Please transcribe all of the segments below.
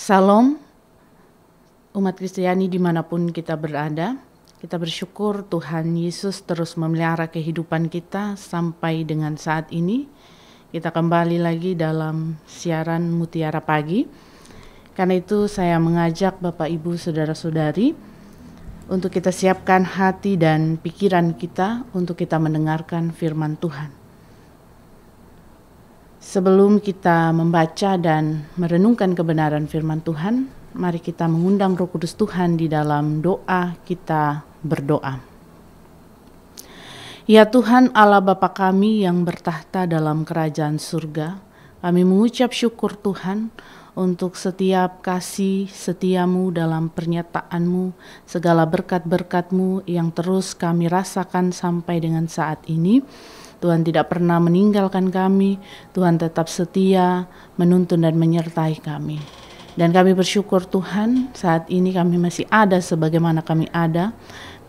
Salam, umat Kristiani dimanapun kita berada. Kita bersyukur Tuhan Yesus terus memelihara kehidupan kita sampai dengan saat ini. Kita kembali lagi dalam siaran Mutiara Pagi. Karena itu saya mengajak Bapak Ibu Saudara-saudari untuk kita siapkan hati dan pikiran kita untuk kita mendengarkan firman Tuhan. Sebelum kita membaca dan merenungkan kebenaran firman Tuhan, mari kita mengundang Roh Kudus Tuhan di dalam doa. Kita berdoa. Ya Tuhan Allah Bapa kami yang bertahta dalam kerajaan surga, kami mengucap syukur Tuhan untuk setiap kasih setiamu dalam pernyataan-Mu, segala berkat-berkat-Mu yang terus kami rasakan sampai dengan saat ini. Tuhan tidak pernah meninggalkan kami, Tuhan tetap setia, menuntun dan menyertai kami. Dan kami bersyukur Tuhan, saat ini kami masih ada sebagaimana kami ada.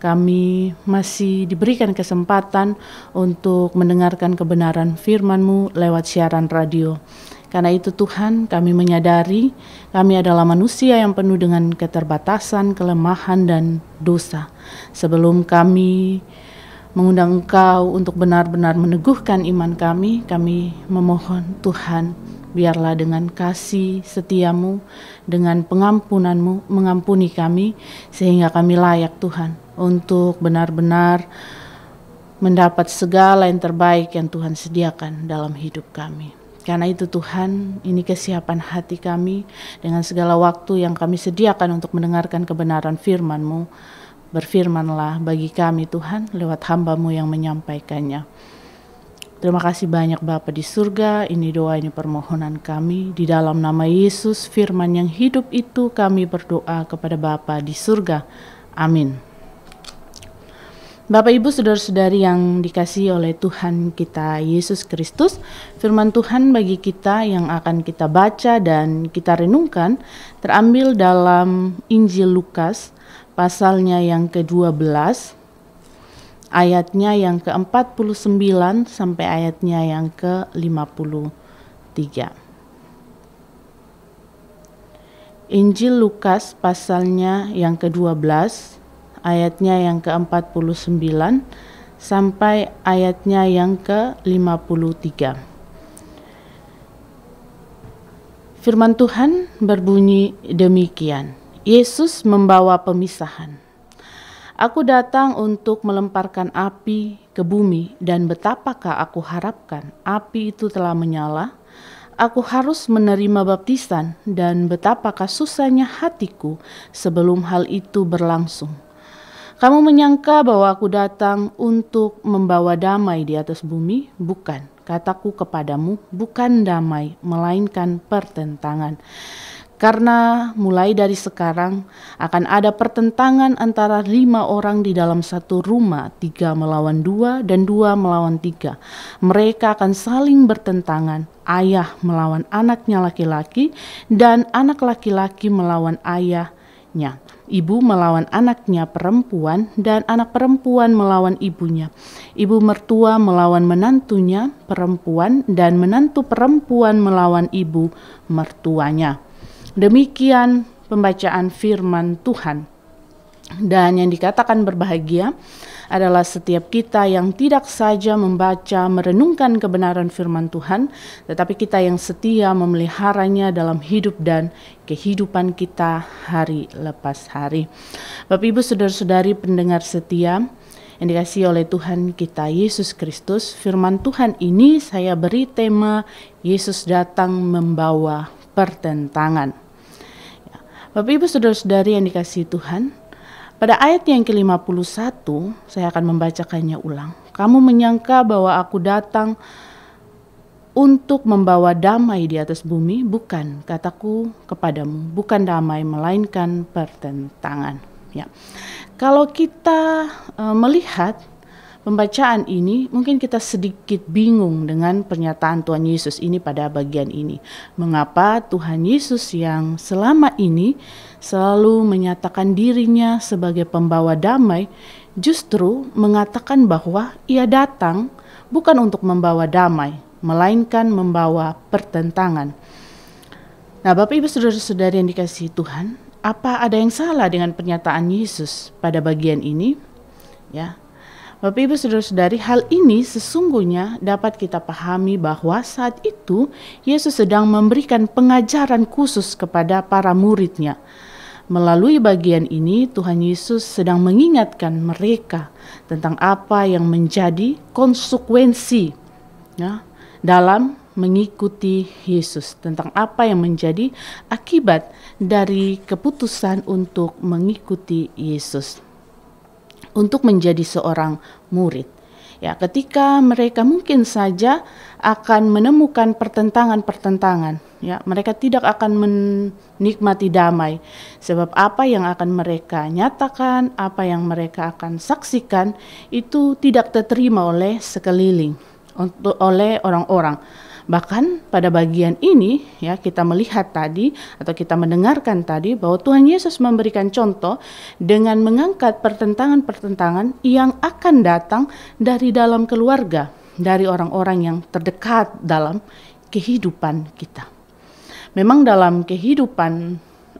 Kami masih diberikan kesempatan untuk mendengarkan kebenaran firman-Mu lewat siaran radio. Karena itu Tuhan, kami menyadari kami adalah manusia yang penuh dengan keterbatasan, kelemahan, dan dosa. Sebelum kami mengundang Engkau untuk benar-benar meneguhkan iman kami memohon Tuhan, biarlah dengan kasih setiamu, dengan pengampunan-Mu, mengampuni kami, sehingga kami layak Tuhan untuk benar-benar mendapat segala yang terbaik yang Tuhan sediakan dalam hidup kami. Karena itu Tuhan, ini kesiapan hati kami dengan segala waktu yang kami sediakan untuk mendengarkan kebenaran firman-Mu. Berfirmanlah bagi kami Tuhan lewat hamba-Mu yang menyampaikannya. Terima kasih banyak Bapa di surga, ini doa, ini permohonan kami. Di dalam nama Yesus, firman yang hidup itu kami berdoa kepada Bapa di surga. Amin. Bapak Ibu Saudara-saudari yang dikasihi oleh Tuhan kita Yesus Kristus, firman Tuhan bagi kita yang akan kita baca dan kita renungkan terambil dalam Injil Lukas, pasalnya yang ke-12, ayatnya yang ke-49 sampai ayatnya yang ke-53. Injil Lukas pasalnya yang ke-12, ayatnya yang ke-49 sampai ayatnya yang ke-53. Firman Tuhan berbunyi demikian. Yesus membawa pemisahan. Aku datang untuk melemparkan api ke bumi, dan betapakah aku harapkan api itu telah menyala? Aku harus menerima baptisan, dan betapakah susahnya hatiku sebelum hal itu berlangsung. Kamu menyangka bahwa aku datang untuk membawa damai di atas bumi? Bukan, kataku kepadamu, bukan damai, melainkan pertentangan. Karena mulai dari sekarang akan ada pertentangan antara 5 orang di dalam satu rumah, 3 melawan 2 dan 2 melawan 3. Mereka akan saling bertentangan, ayah melawan anaknya laki-laki dan anak laki-laki melawan ayahnya. Ibu melawan anaknya perempuan dan anak perempuan melawan ibunya. Ibu mertua melawan menantunya perempuan dan menantu perempuan melawan ibu mertuanya. Demikian pembacaan firman Tuhan. Dan yang dikatakan berbahagia adalah setiap kita yang tidak saja membaca, merenungkan kebenaran firman Tuhan, tetapi kita yang setia memeliharanya dalam hidup dan kehidupan kita hari lepas hari. Bapak Ibu Saudara-saudari pendengar setia yang dikasihi oleh Tuhan kita Yesus Kristus, firman Tuhan ini saya beri tema Yesus datang membawa pertentangan. Bapak Ibu Saudara-saudari yang dikasihi Tuhan, pada ayat yang ke-51 saya akan membacakannya ulang. Kamu menyangka bahwa aku datang untuk membawa damai di atas bumi? Bukan, kataku kepadamu, bukan damai melainkan pertentangan. Ya. Kalau kita melihat pembacaan ini, mungkin kita sedikit bingung dengan pernyataan Tuhan Yesus ini pada bagian ini. Mengapa Tuhan Yesus yang selama ini selalu menyatakan dirinya sebagai pembawa damai, justru mengatakan bahwa ia datang bukan untuk membawa damai, melainkan membawa pertentangan. Nah, Bapak Ibu Saudara-saudari yang dikasihi Tuhan, apa ada yang salah dengan pernyataan Yesus pada bagian ini? Ya. Bapak Ibu Saudara-saudari, hal ini sesungguhnya dapat kita pahami bahwa saat itu Yesus sedang memberikan pengajaran khusus kepada para murid-Nya. Melalui bagian ini Tuhan Yesus sedang mengingatkan mereka tentang apa yang menjadi konsekuensi ya, dalam mengikuti Yesus, tentang apa yang menjadi akibat dari keputusan untuk mengikuti Yesus, untuk menjadi seorang murid. Ya, ketika mereka mungkin saja akan menemukan pertentangan-pertentangan, ya, mereka tidak akan menikmati damai, sebab apa yang akan mereka nyatakan, apa yang mereka akan saksikan itu tidak diterima oleh sekeliling, oleh orang-orang. Bahkan pada bagian ini ya kita melihat tadi atau kita mendengarkan tadi bahwa Tuhan Yesus memberikan contoh dengan mengangkat pertentangan-pertentangan yang akan datang dari dalam keluarga, dari orang-orang yang terdekat dalam kehidupan kita. Memang dalam kehidupan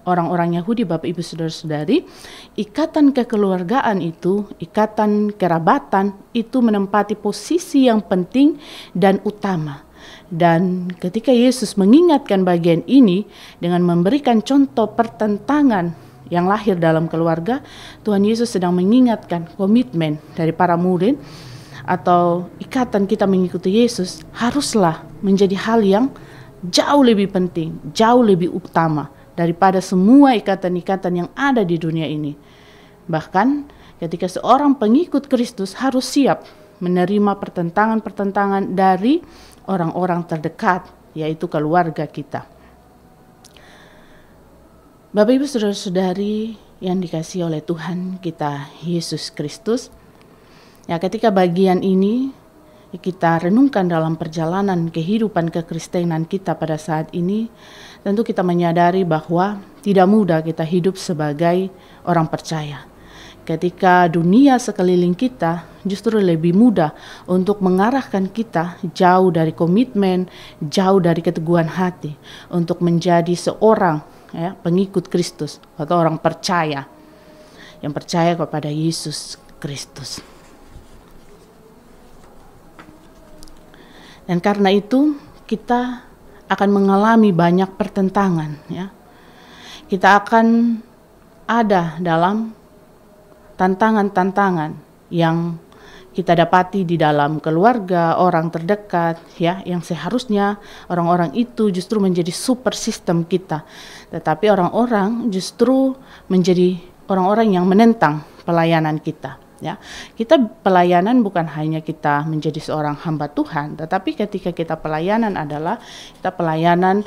orang-orang Yahudi, Bapak Ibu Saudara-saudari, ikatan kekeluargaan itu, ikatan kerabatan itu menempati posisi yang penting dan utama. Dan ketika Yesus mengingatkan bagian ini dengan memberikan contoh pertentangan yang lahir dalam keluarga, Tuhan Yesus sedang mengingatkan komitmen dari para murid atau ikatan kita mengikuti Yesus haruslah menjadi hal yang jauh lebih penting, jauh lebih utama daripada semua ikatan-ikatan yang ada di dunia ini. Bahkan ketika seorang pengikut Kristus harus siap menerima pertentangan-pertentangan dari orang-orang terdekat, yaitu keluarga kita. Bapak Ibu Saudara-saudari yang dikasihi oleh Tuhan kita Yesus Kristus, ya ketika bagian ini kita renungkan dalam perjalanan kehidupan kekristenan kita pada saat ini, tentu kita menyadari bahwa tidak mudah kita hidup sebagai orang percaya. Ketika dunia sekeliling kita justru lebih mudah untuk mengarahkan kita jauh dari komitmen, jauh dari keteguhan hati untuk menjadi seorang ya, pengikut Kristus atau orang percaya yang percaya kepada Yesus Kristus. Dan karena itu kita akan mengalami banyak pertentangan ya. Kita akan ada dalam tantangan-tantangan yang kita dapati di dalam keluarga, orang terdekat ya, yang seharusnya orang-orang itu justru menjadi super sistem kita. Tetapi orang-orang justru menjadi orang-orang yang menentang pelayanan kita. Ya, kita pelayanan bukan hanya kita menjadi seorang hamba Tuhan, tetapi ketika kita pelayanan adalah kita pelayanan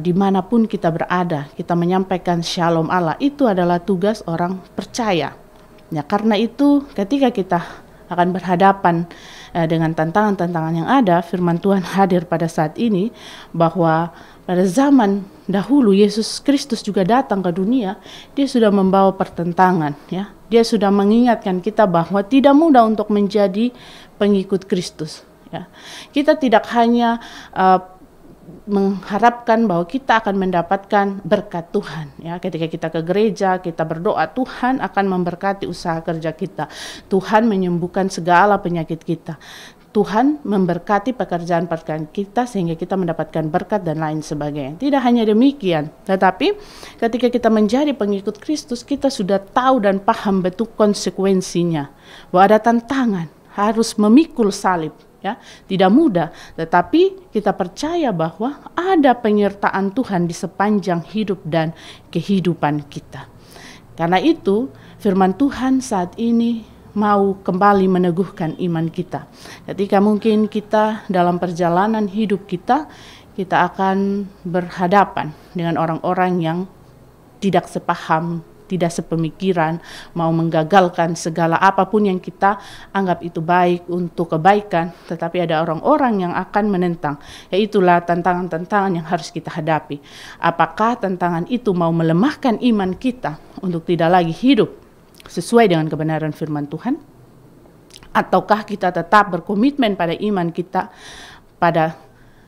dimanapun kita berada, kita menyampaikan shalom Allah. Itu adalah tugas orang percaya. Ya, karena itu ketika kita akan berhadapan dengan tantangan-tantangan yang ada, firman Tuhan hadir pada saat ini bahwa pada zaman dahulu Yesus Kristus juga datang ke dunia, dia sudah membawa pertentangan ya. Dia sudah mengingatkan kita bahwa tidak mudah untuk menjadi pengikut Kristus ya. Kita tidak hanya mengharapkan bahwa kita akan mendapatkan berkat Tuhan ya. Ketika kita ke gereja, kita berdoa, Tuhan akan memberkati usaha kerja kita. Tuhan menyembuhkan segala penyakit kita. Tuhan memberkati pekerjaan-pekerjaan kita sehingga kita mendapatkan berkat dan lain sebagainya. Tidak hanya demikian, tetapi ketika kita menjadi pengikut Kristus, kita sudah tahu dan paham betul konsekuensinya. Bahwa ada tantangan, harus memikul salib. Ya, tidak mudah, tetapi kita percaya bahwa ada penyertaan Tuhan di sepanjang hidup dan kehidupan kita. Karena itu, firman Tuhan saat ini mau kembali meneguhkan iman kita. Ketika mungkin kita dalam perjalanan hidup kita akan berhadapan dengan orang-orang yang tidak sepaham, tidak sepemikiran, mau menggagalkan segala apapun yang kita anggap itu baik untuk kebaikan, tetapi ada orang-orang yang akan menentang. Yaitulah tantangan-tantangan yang harus kita hadapi. Apakah tantangan itu mau melemahkan iman kita untuk tidak lagi hidup sesuai dengan kebenaran firman Tuhan? Ataukah kita tetap berkomitmen pada iman kita, pada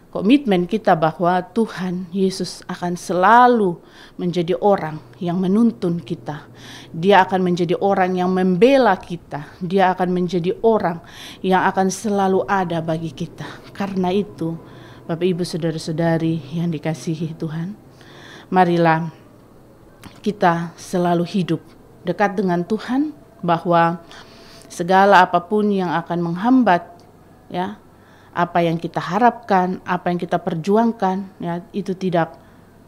komitmen kita bahwa Tuhan Yesus akan selalu menjadi orang yang menuntun kita. Dia akan menjadi orang yang membela kita. Dia akan menjadi orang yang akan selalu ada bagi kita. Karena itu, Bapak Ibu Saudara-saudari yang dikasihi Tuhan, marilah kita selalu hidup dekat dengan Tuhan, bahwa segala apapun yang akan menghambat ya apa yang kita harapkan, apa yang kita perjuangkan, ya, itu tidak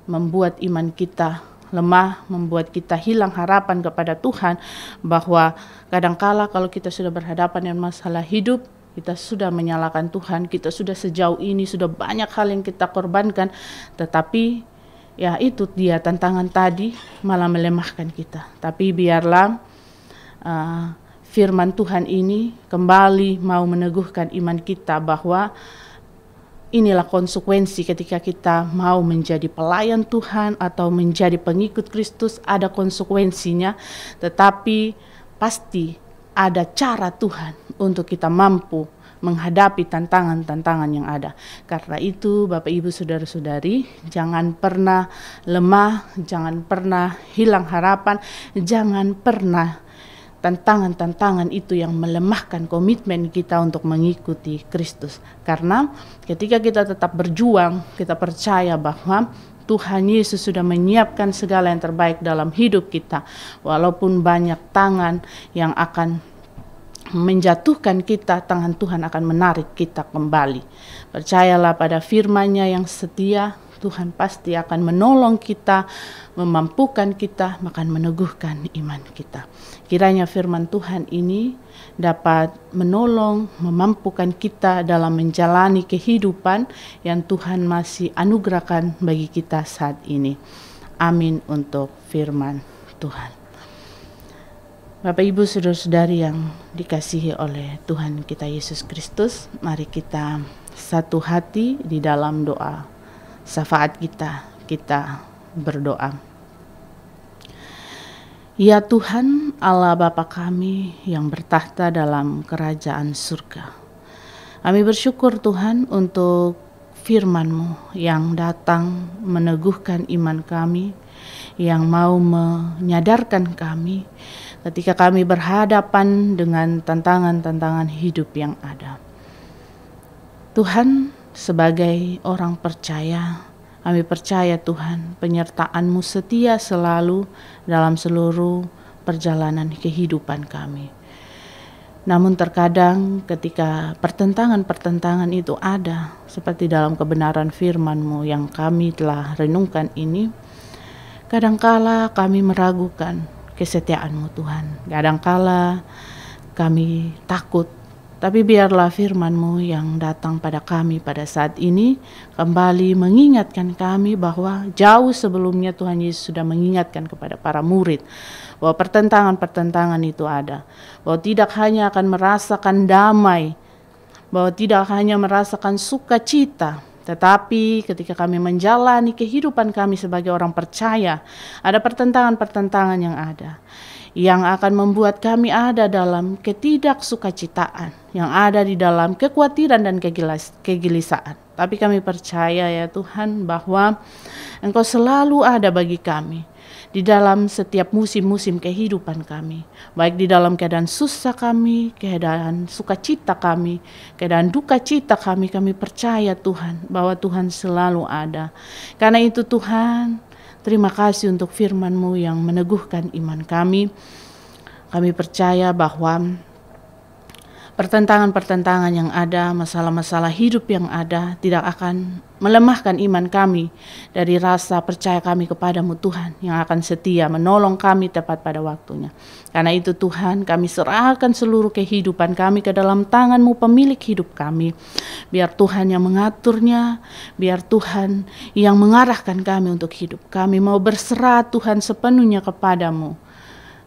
membuat iman kita lemah, membuat kita hilang harapan kepada Tuhan, bahwa kadangkala kalau kita sudah berhadapan dengan masalah hidup, kita sudah menyalahkan Tuhan, kita sudah sejauh ini, sudah banyak hal yang kita korbankan, tetapi ya itu dia tantangan tadi malah melemahkan kita. Tapi biarlah firman Tuhan ini kembali mau meneguhkan iman kita, bahwa inilah konsekuensi ketika kita mau menjadi pelayan Tuhan atau menjadi pengikut Kristus. Ada konsekuensinya, tetapi pasti ada cara Tuhan untuk kita mampu menghadapi tantangan-tantangan yang ada. Karena itu Bapak Ibu Saudara-saudari, jangan pernah lemah, jangan pernah hilang harapan, jangan pernah tantangan-tantangan itu yang melemahkan komitmen kita untuk mengikuti Kristus. Karena ketika kita tetap berjuang, kita percaya bahwa Tuhan Yesus sudah menyiapkan segala yang terbaik dalam hidup kita. Walaupun banyak tangan yang akan menjatuhkan kita, tangan Tuhan akan menarik kita kembali. Percayalah pada firman-Nya yang setia. Tuhan pasti akan menolong kita, memampukan kita, bahkan meneguhkan iman kita. Kiranya firman Tuhan ini dapat menolong, memampukan kita dalam menjalani kehidupan yang Tuhan masih anugerahkan bagi kita saat ini. Amin untuk firman Tuhan. Bapak Ibu Saudara-saudari yang dikasihi oleh Tuhan kita Yesus Kristus, mari kita satu hati di dalam doa syafaat kita berdoa. Ya Tuhan Allah Bapa kami yang bertahta dalam kerajaan surga, kami bersyukur Tuhan untuk firman-Mu yang datang meneguhkan iman kami, yang mau menyadarkan kami ketika kami berhadapan dengan tantangan-tantangan hidup yang ada. Tuhan, sebagai orang percaya, kami percaya Tuhan penyertaan-Mu setia selalu dalam seluruh perjalanan kehidupan kami. Namun terkadang ketika pertentangan-pertentangan itu ada, seperti dalam kebenaran firman-Mu yang kami telah renungkan ini, kadangkala kami meragukan kesetiaan-Mu Tuhan. Kadangkala kami takut. Tapi biarlah firman-Mu yang datang pada kami pada saat ini kembali mengingatkan kami bahwa jauh sebelumnya Tuhan Yesus sudah mengingatkan kepada para murid bahwa pertentangan-pertentangan itu ada. Bahwa tidak hanya akan merasakan damai, bahwa tidak hanya merasakan sukacita, tetapi ketika kami menjalani kehidupan kami sebagai orang percaya, ada pertentangan-pertentangan yang ada, yang akan membuat kami ada dalam ketidaksukacitaan, yang ada di dalam kekhawatiran dan kegelisahan. Tapi kami percaya ya Tuhan bahwa Engkau selalu ada bagi kami di dalam setiap musim-musim kehidupan kami, baik di dalam keadaan susah kami, keadaan sukacita kami, keadaan duka cita kami percaya Tuhan bahwa Tuhan selalu ada. Karena itu Tuhan, terima kasih untuk firman-Mu yang meneguhkan iman kami. Kami percaya bahwa pertentangan-pertentangan yang ada, masalah-masalah hidup yang ada tidak akan melemahkan iman kami dari rasa percaya kami kepadamu Tuhan yang akan setia menolong kami tepat pada waktunya. Karena itu Tuhan, kami serahkan seluruh kehidupan kami ke dalam tangan-Mu pemilik hidup kami. Biar Tuhan yang mengaturnya, biar Tuhan yang mengarahkan kami untuk hidup. Kami mau berserah Tuhan sepenuhnya kepadamu.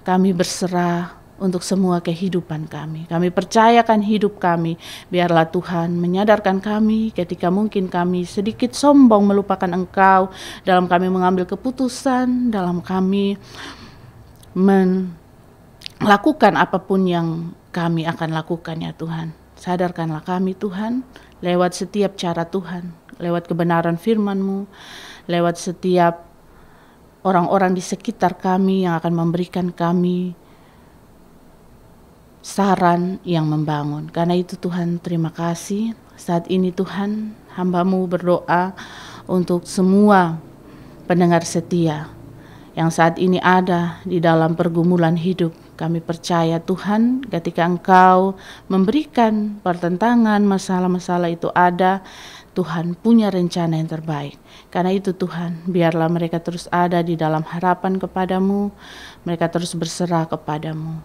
Kami berserah untuk semua kehidupan kami. Kami percayakan hidup kami. Biarlah Tuhan menyadarkan kami ketika mungkin kami sedikit sombong melupakan Engkau dalam kami mengambil keputusan, dalam kami melakukan apapun yang kami akan lakukan ya Tuhan. Sadarkanlah kami Tuhan lewat setiap cara Tuhan. lewat kebenaran firman-Mu, lewat setiap orang-orang di sekitar kami yang akan memberikan kami saran yang membangun. Karena itu Tuhan, terima kasih. Saat ini Tuhan, hamba-Mu berdoa untuk semua pendengar setia yang saat ini ada di dalam pergumulan hidup. Kami percaya Tuhan, ketika Engkau memberikan pertentangan, masalah-masalah itu ada, Tuhan punya rencana yang terbaik. Karena itu Tuhan, biarlah mereka terus ada di dalam harapan kepadamu, mereka terus berserah kepadamu.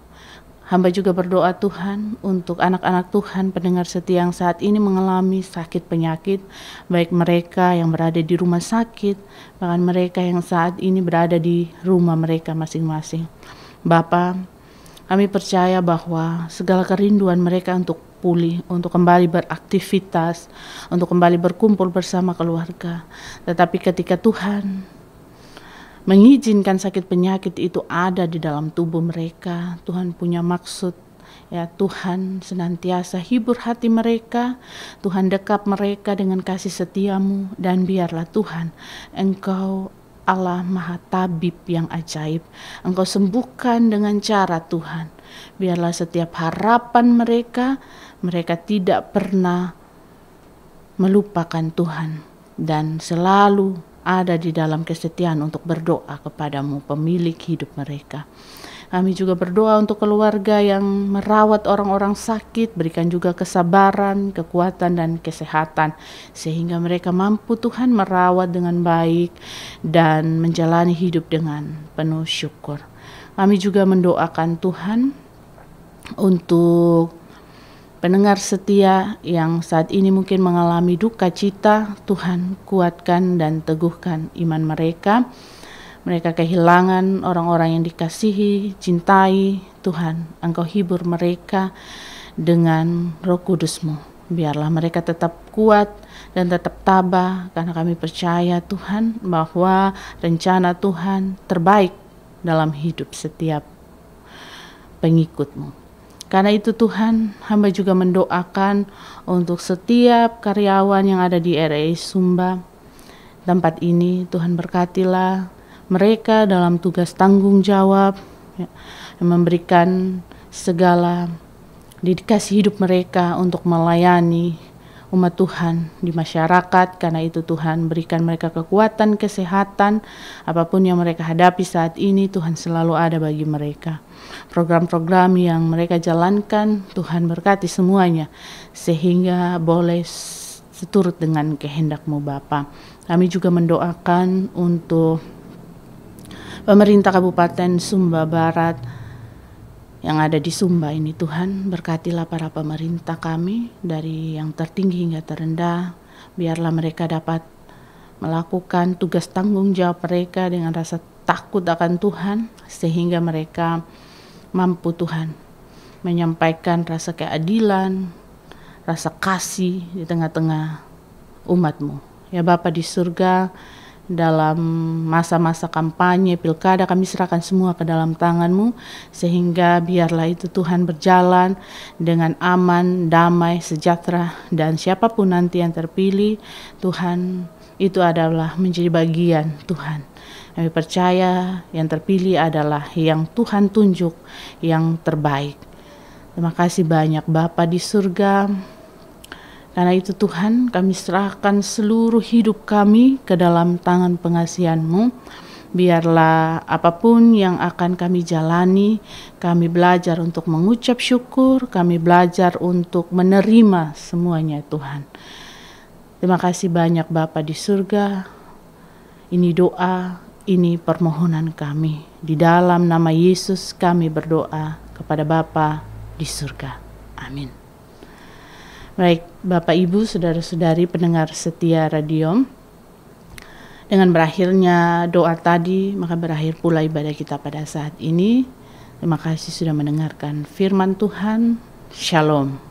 Hamba juga berdoa Tuhan untuk anak-anak Tuhan, pendengar setia yang saat ini mengalami sakit penyakit, baik mereka yang berada di rumah sakit, bahkan mereka yang saat ini berada di rumah mereka masing-masing. Bapa, kami percaya bahwa segala kerinduan mereka untuk pulih, untuk kembali beraktivitas, untuk kembali berkumpul bersama keluarga. Tetapi ketika Tuhan mengizinkan sakit penyakit itu ada di dalam tubuh mereka, Tuhan punya maksud. Ya Tuhan, senantiasa hibur hati mereka, Tuhan dekap mereka dengan kasih setia-Mu, dan biarlah Tuhan, Engkau Allah Maha Tabib yang ajaib, Engkau sembuhkan dengan cara Tuhan. Biarlah setiap harapan mereka tidak pernah melupakan Tuhan, dan selalu ada di dalam kesetiaan untuk berdoa kepadamu, pemilik hidup mereka. Kami juga berdoa untuk keluarga yang merawat orang-orang sakit, berikan juga kesabaran, kekuatan, dan kesehatan, sehingga mereka mampu Tuhan merawat dengan baik dan menjalani hidup dengan penuh syukur. Kami juga mendoakan Tuhan untuk pendengar setia yang saat ini mungkin mengalami duka cita. Tuhan kuatkan dan teguhkan iman mereka. Mereka kehilangan orang-orang yang dikasihi, cintai. Tuhan, Engkau hibur mereka dengan Roh Kudus-Mu. Biarlah mereka tetap kuat dan tetap tabah, karena kami percaya Tuhan bahwa rencana Tuhan terbaik dalam hidup setiap pengikut-Mu. Karena itu Tuhan, hamba juga mendoakan untuk setiap karyawan yang ada di RRI Sumba. Tempat ini Tuhan berkatilah mereka dalam tugas tanggung jawab, ya, memberikan segala dedikasi hidup mereka untuk melayani umat Tuhan di masyarakat. Karena itu Tuhan, berikan mereka kekuatan, kesehatan, apapun yang mereka hadapi saat ini, Tuhan selalu ada bagi mereka. Program-program yang mereka jalankan, Tuhan berkati semuanya, sehingga boleh seturut dengan kehendak-Mu Bapa. Kami juga mendoakan untuk pemerintah Kabupaten Sumba Barat yang ada di Sumba ini. Tuhan, berkatilah para pemerintah kami dari yang tertinggi hingga terendah. Biarlah mereka dapat melakukan tugas tanggung jawab mereka dengan rasa takut akan Tuhan, sehingga mereka mampu Tuhan menyampaikan rasa keadilan, rasa kasih di tengah-tengah umat-Mu. Ya Bapa di surga, dalam masa-masa kampanye pilkada kami serahkan semua ke dalam tangan-Mu, sehingga biarlah itu Tuhan berjalan dengan aman, damai, sejahtera, dan siapapun nanti yang terpilih, Tuhan, itu adalah menjadi bagian Tuhan. Kami percaya yang terpilih adalah yang Tuhan tunjuk yang terbaik. Terima kasih banyak Bapa di surga. Karena itu Tuhan, kami serahkan seluruh hidup kami ke dalam tangan pengasihan-Mu. Biarlah apapun yang akan kami jalani, kami belajar untuk mengucap syukur, kami belajar untuk menerima semuanya Tuhan. Terima kasih banyak Bapa di surga. Ini doa, ini permohonan kami. Di dalam nama Yesus kami berdoa kepada Bapa di surga. Amin. Baik, Bapak Ibu, saudara-saudari pendengar setia radio, dengan berakhirnya doa tadi, maka berakhir pula ibadah kita pada saat ini. Terima kasih sudah mendengarkan firman Tuhan. Shalom.